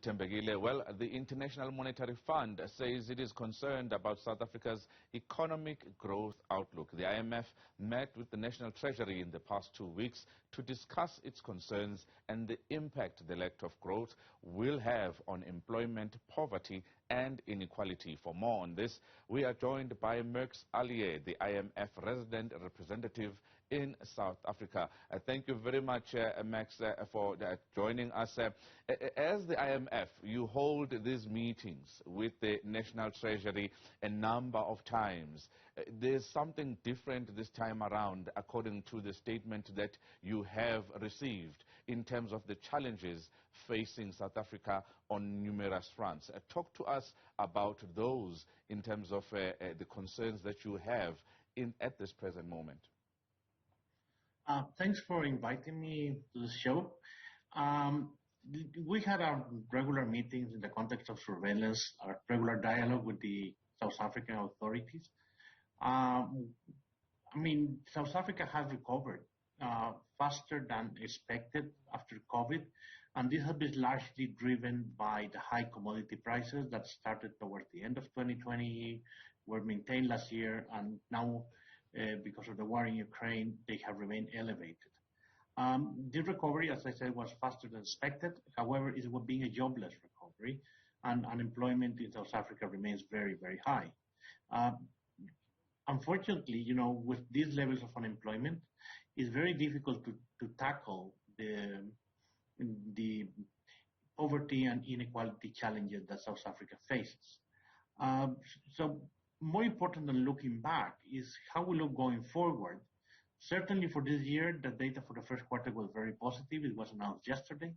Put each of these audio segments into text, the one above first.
Tembegile. Well, the International Monetary Fund says it is concerned about South Africa's economic growth outlook. The IMF met with the National Treasury in the past 2 weeks to discuss its concerns and the impact the lack of growth will have on employment, poverty and inequality. For more on this, we are joined by Max Allier, the IMF resident representative in South Africa. Thank you very much, Max, for joining us. As the IMF, you hold these meetings with the National Treasury a number of times. There's something different this time around, according to the statement that you have received in terms of the challenges facing South Africa on numerous fronts. Talk to us about those in terms of the concerns that you have at this present moment. Thanks for inviting me to the show. We had our regular meetings in the context of surveillance, our regular dialogue with the South African authorities. South Africa has recovered faster than expected after COVID, and this has been largely driven by the high commodity prices that started towards the end of 2020, were maintained last year, and now because of the war in Ukraine, they have remained elevated. The recovery, as I said, was faster than expected. However, it was being a jobless recovery, and unemployment in South Africa remains very, very high. Unfortunately, with these levels of unemployment, it's very difficult to tackle the poverty and inequality challenges that South Africa faces. So more important than looking back is how we look going forward. Certainly for this year, the data for the first quarter was very positive. It was announced yesterday.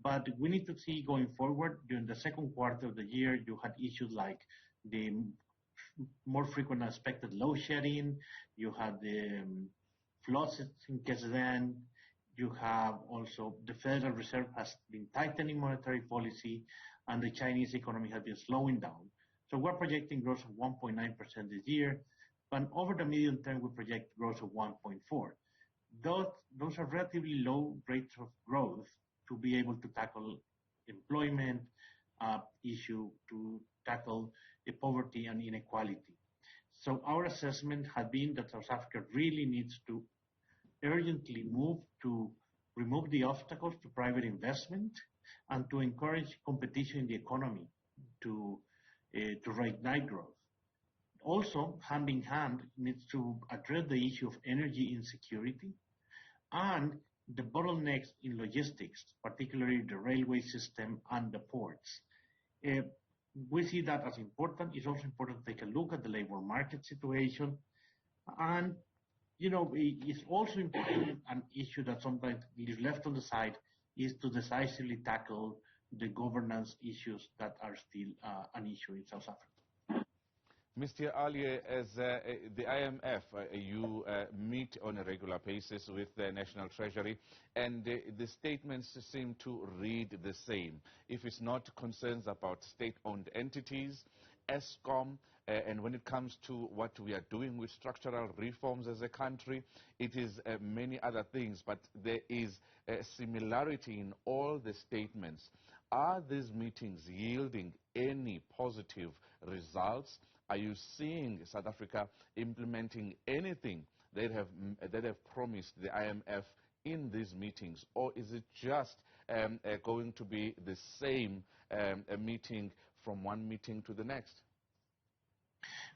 But we need to see going forward. During the second quarter of the year, you had issues like the more frequent than expected load shedding. You had the floods in KZN. You have also the Federal Reserve has been tightening monetary policy, and the Chinese economy has been slowing down. So we're projecting growth of 1.9% this year, but over the medium term, we project growth of 1.4%. Those are relatively low rates of growth to be able to tackle employment issue, to tackle the poverty and inequality. So our assessment has been that South Africa really needs to urgently move to remove the obstacles to private investment and to encourage competition in the economy to reignite growth. Also, hand in hand, needs to address the issue of energy insecurity and the bottlenecks in logistics, particularly the railway system and the ports. We see that as important. It's also important to take a look at the labor market situation. And, it's also important, an issue that sometimes is left on the side, is to decisively tackle the governance issues that are still an issue in South Africa. Mr. Allier, as the IMF, you meet on a regular basis with the National Treasury, and the statements seem to read the same. If it's not concerns about state-owned entities, ESCOM, and when it comes to what we are doing with structural reforms as a country, it is many other things, but there is a similarity in all the statements. Are these meetings yielding any positive results? Are you seeing South Africa implementing anything that have promised the IMF in these meetings, or is it just going to be the same meeting from one meeting to the next?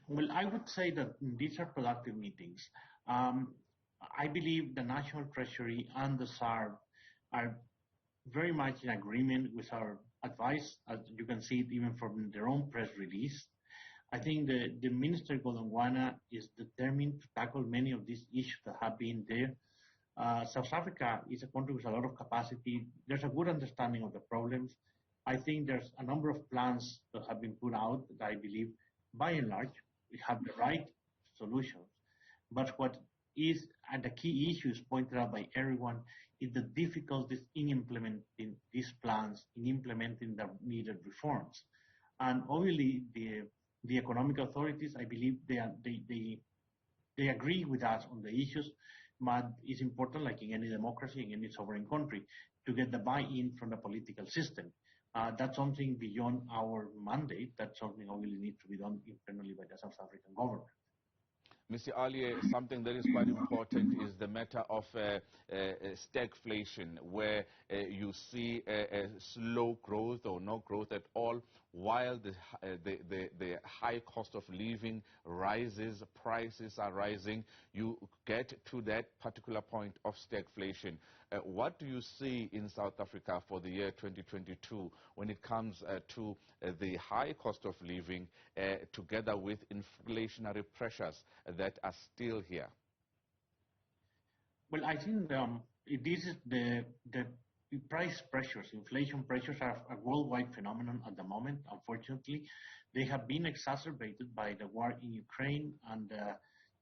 Well, I would say that these are productive meetings. I believe the National Treasury and the SARB are very much in agreement with our advice, as you can see it even from their own press release. I think the Minister Godongwana is determined to tackle many of these issues that have been there. South Africa is a country with a lot of capacity. There's a good understanding of the problems. I think there's a number of plans that have been put out that I believe, by and large, we have the right solutions. But what is, and the key issues pointed out by everyone, is the difficulties in implementing these plans, in implementing the needed reforms. And obviously, the economic authorities, I believe they agree with us on the issues, but it's important, like in any democracy, in any sovereign country, to get the buy-in from the political system. That's something beyond our mandate. That's something that really needs to be done internally by the South African government. Mr. Alier, something that is quite important is the matter of stagflation, where you see a slow growth or no growth at all, while the high cost of living rises, prices are rising. You get to that particular point of stagflation. What do you see in South Africa for the year 2022 when it comes to the high cost of living together with inflationary pressures that are still here? Well, I think this is the price pressures, inflation pressures are a worldwide phenomenon at the moment. Unfortunately, they have been exacerbated by the war in Ukraine and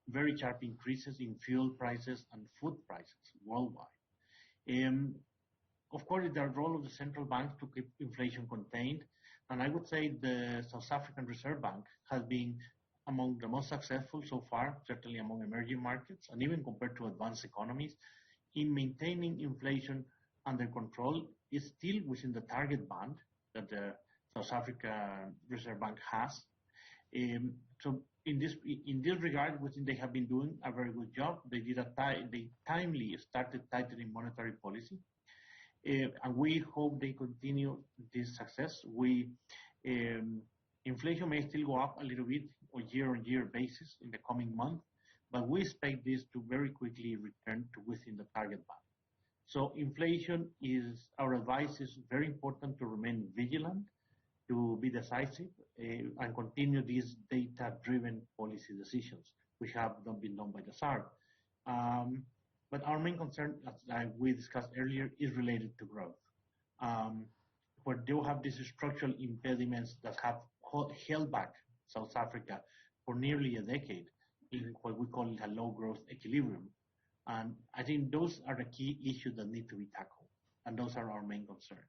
very sharp increases in fuel prices and food prices worldwide. Of course, the role of the central bank to keep inflation contained, and I would say the South African Reserve Bank has been among the most successful so far, certainly among emerging markets, and even compared to advanced economies, in maintaining inflation under control. Is still within the target band that the South African Reserve Bank has. So in this regard, we think they have been doing a very good job. They timely started tightening monetary policy, and we hope they continue this success. Inflation may still go up a little bit on year-on-year basis in the coming month, but we expect this to very quickly return to within the target band. So inflation our advice is very important to remain vigilant, to be decisive, and continue these data-driven policy decisions, which have not been done by the SARB. But our main concern, as we discussed earlier, is related to growth. Where they have these structural impediments that have held back South Africa for nearly a decade in what we call a low growth equilibrium. And I think those are the key issues that need to be tackled, and those are our main concerns.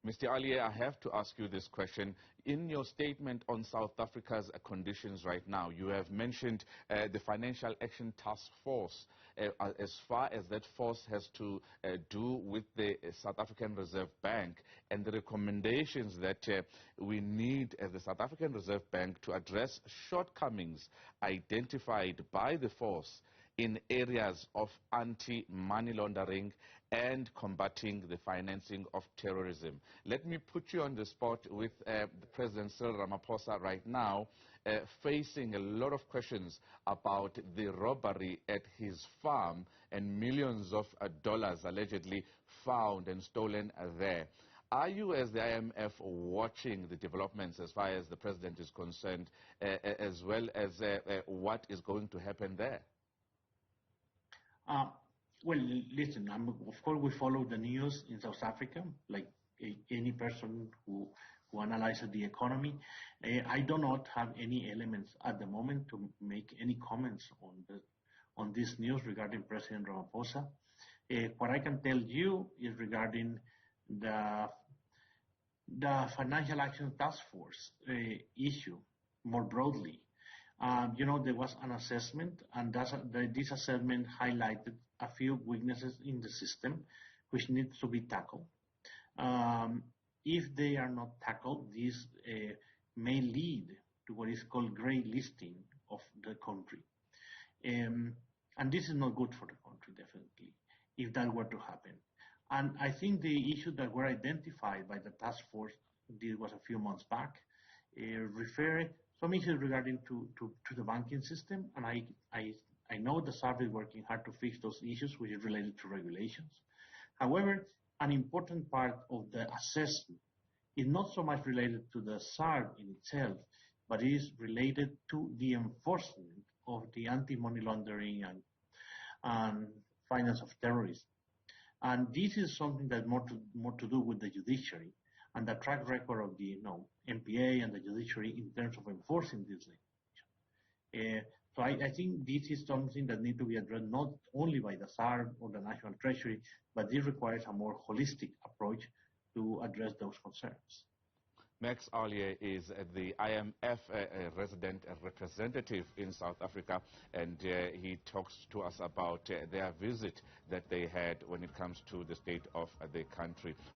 Mr. Alier, I have to ask you this question. In your statement on South Africa's conditions right now, you have mentioned the Financial Action Task Force. As far as that force has to do with the South African Reserve Bank and the recommendations that we need as the South African Reserve Bank to address shortcomings identified by the force in areas of anti-money laundering and combating the financing of terrorism. Let me put you on the spot with President Cyril Ramaphosa right now, facing a lot of questions about the robbery at his farm and millions of dollars allegedly found and stolen there. Are you, as the IMF, watching the developments as far as the president is concerned, as well as what is going to happen there? Well, listen, of course we follow the news in South Africa, like any person who analyzes the economy. I do not have any elements at the moment to make any comments on this news regarding President Ramaphosa. What I can tell you is regarding the Financial Action Task Force issue more broadly. There was an assessment, and this assessment highlighted a few weaknesses in the system, which needs to be tackled. If they are not tackled, this may lead to what is called gray listing of the country. And this is not good for the country, definitely, if that were to happen. And I think the issues that were identified by the task force, this was a few months back, refer some issues regarding to the banking system, and I know the SARB is working hard to fix those issues, which is related to regulations. However, an important part of the assessment is not so much related to the SARB in itself, but is related to the enforcement of the anti-money laundering and finance of terrorism. And this is something that more to do with the judiciary and the track record of the MPA and the judiciary in terms of enforcing this legislation. So I think this is something that needs to be addressed not only by the SARB or the National Treasury, but this requires a more holistic approach to address those concerns. Max Alier is the IMF resident representative in South Africa, and he talks to us about their visit that they had when it comes to the state of the country.